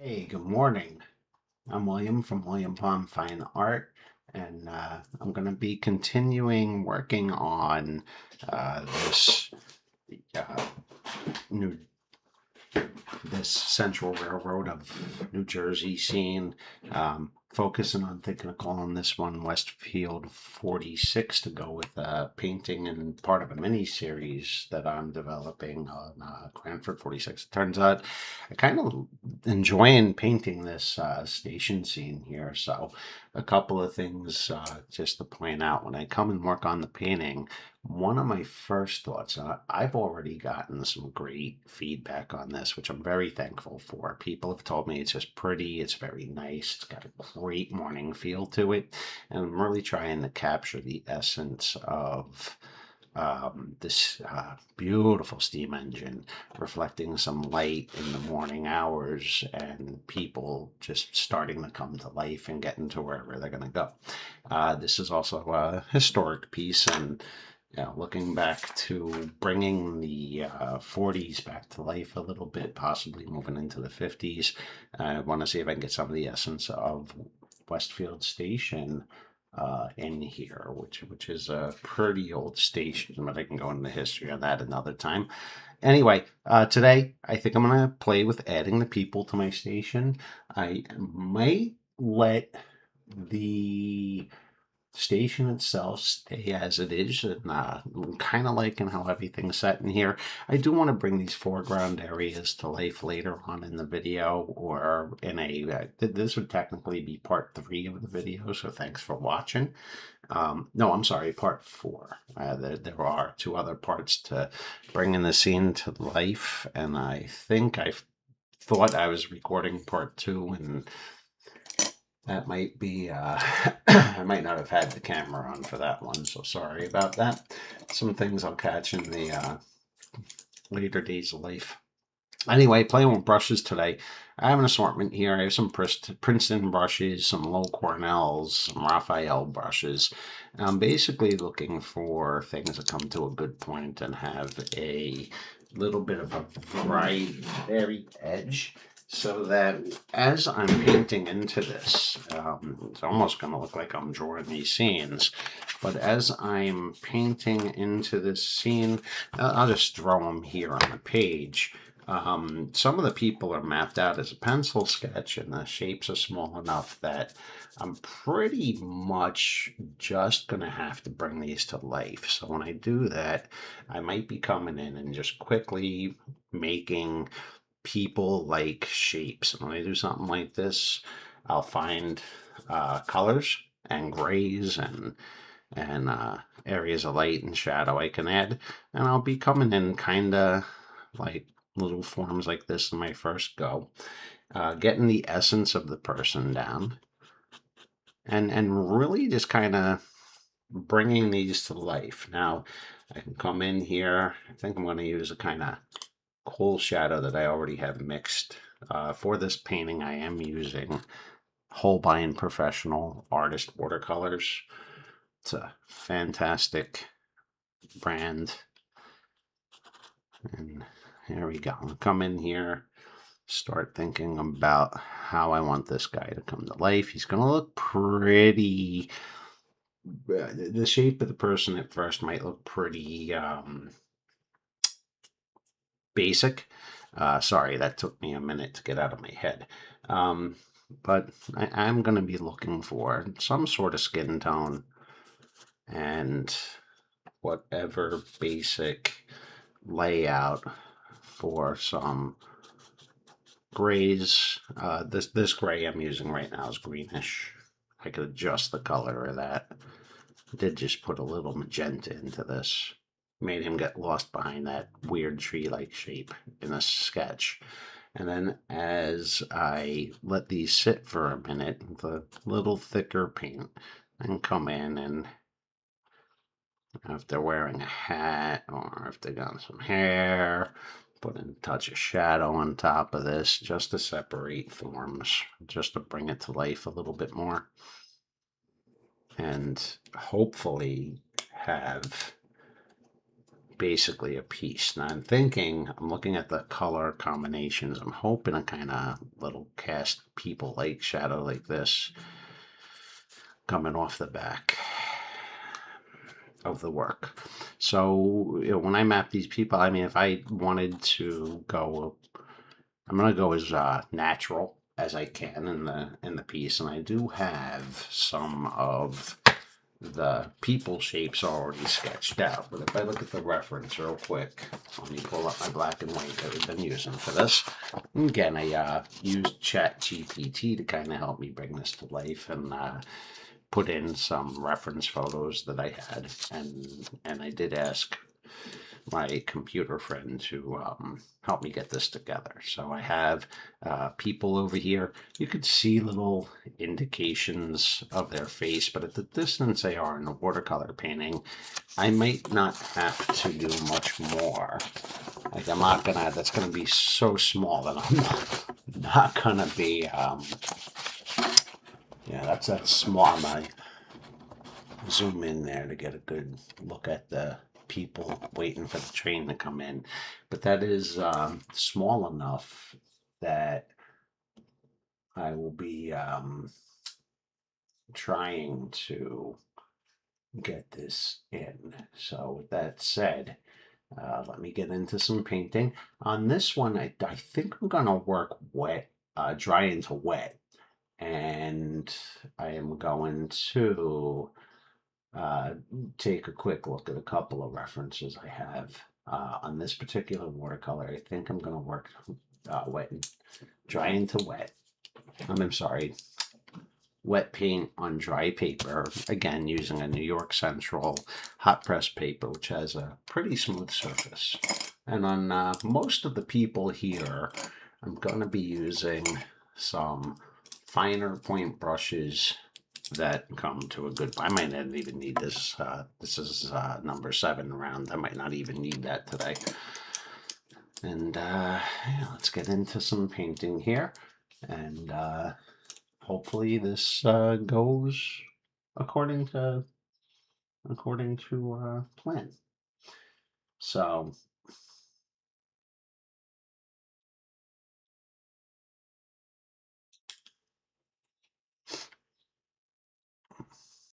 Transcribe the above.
Hey, good morning. I'm William from William Palm Fine Art, and I'm going to be continuing working on this uh, new this Central Railroad of New Jersey scene. Focusing on thinking of calling this one Westfield 46 to go with painting and part of a mini series that I'm developing on Cranford 46. It turns out I kind of enjoying painting this station scene here. So, a couple of things just to point out when I come and work on the painting. One of my first thoughts, I've already gotten some great feedback on this, which I'm very thankful for. People have told me it's just pretty, it's very nice, it's got a great morning feel to it, and I'm really trying to capture the essence of this beautiful steam engine reflecting some light in the morning hours and people just starting to come to life and getting to wherever they're going to go. This is also a historic piece, and looking back to bringing the 40s back to life a little bit, possibly moving into the 50s. I want to see if I can get some of the essence of Westfield Station in here, which is a pretty old station, but I can go into the history on that another time. Anyway, today I think I'm gonna play with adding the people to my station. I might let the station itself stay as it is, and kind of liking how everything's set in here. I do want to bring these foreground areas to life later on in the video, or in a this would technically be part 3 of the video, so thanks for watching. No, I'm sorry, part 4. There are 2 other parts to bringing the scene to life, and I think I thought I was recording part 2, and that might be, I might not have had the camera on for that one, so sorry about that. Some things I'll catch in the later days of life. Anyway, playing with brushes today. I have an assortment here. I have some Princeton brushes, some low Cornells, some Raphael brushes. I'm basically looking for things that come to a good point and have a little bit of a varied edge, so that as I'm painting into this, it's almost going to look like I'm drawing these scenes, but as I'm painting into this scene, I'll just throw them here on the page. Some of the people are mapped out as a pencil sketch, and the shapes are small enough that I'm pretty much just going to have to bring these to life. So when I do that, I might be coming in and just quickly making people like shapes. And when I do something like this, I'll find colors and grays and areas of light and shadow I can add, and I'll be coming in kind of like little forms like this in my first go, getting the essence of the person down, and really just kind of bringing these to life. Now, I can come in here. I think I'm going to use a kind of cool shadow that I already have mixed. For this painting, I am using Holbein Professional Artist Watercolors. It's a fantastic brand. And here we go. I'll come in here, start thinking about how I want this guy to come to life. He's going to look pretty. The shape of the person at first might look pretty basic. Sorry, that took me a minute to get out of my head. Um, but I'm going to be looking for some sort of skin tone and whatever basic layout for some grays. This gray I'm using right now is greenish. I could adjust the color of that. I did just put a little magenta into this. Made him get lost behind that weird tree-like shape in a sketch. And then as I let these sit for a minute, the little thicker paint, and come in, and if they're wearing a hat or if they got some hair, put a touch of shadow on top of this just to separate forms, just to bring it to life a little bit more. And hopefully have basically a piece. Now I'm looking at the color combinations. I'm hoping a kind of little cast people like shadow like this coming off the back of the work. So when I map these people, I mean, if I wanted to go, I'm gonna go as natural as I can in the piece, and I do have some of the people shapes already sketched out. But if I look at the reference real quick, let me pull up my black and white that we've been using for this. Again, I used Chat GPT to kind of help me bring this to life, and put in some reference photos that I had, and I did ask my computer friend to help me get this together. So I have people over here. You could see little indications of their face, but at the distance they are in a watercolor painting, I might not have to do much more. Like I'm not gonna, that's gonna be so small that I'm not gonna be, yeah, that's small. I zoom in there to get a good look at the people waiting for the train to come in. But that is small enough that I will be trying to get this in. So with that said, let me get into some painting. On this one, I think I'm gonna work wet, dry into wet. And I am going to take a quick look at a couple of references I have on this particular watercolor. I think I'm going to work wet and dry into wet. I'm sorry, wet paint on dry paper, again using a New York Central hot press paper, which has a pretty smooth surface. And on most of the people here, I'm going to be using some finer point brushes that come to a good. I might not even need this. This is number 7 round. I might not even need that today. And yeah, let's get into some painting here, and hopefully this goes according to plan. So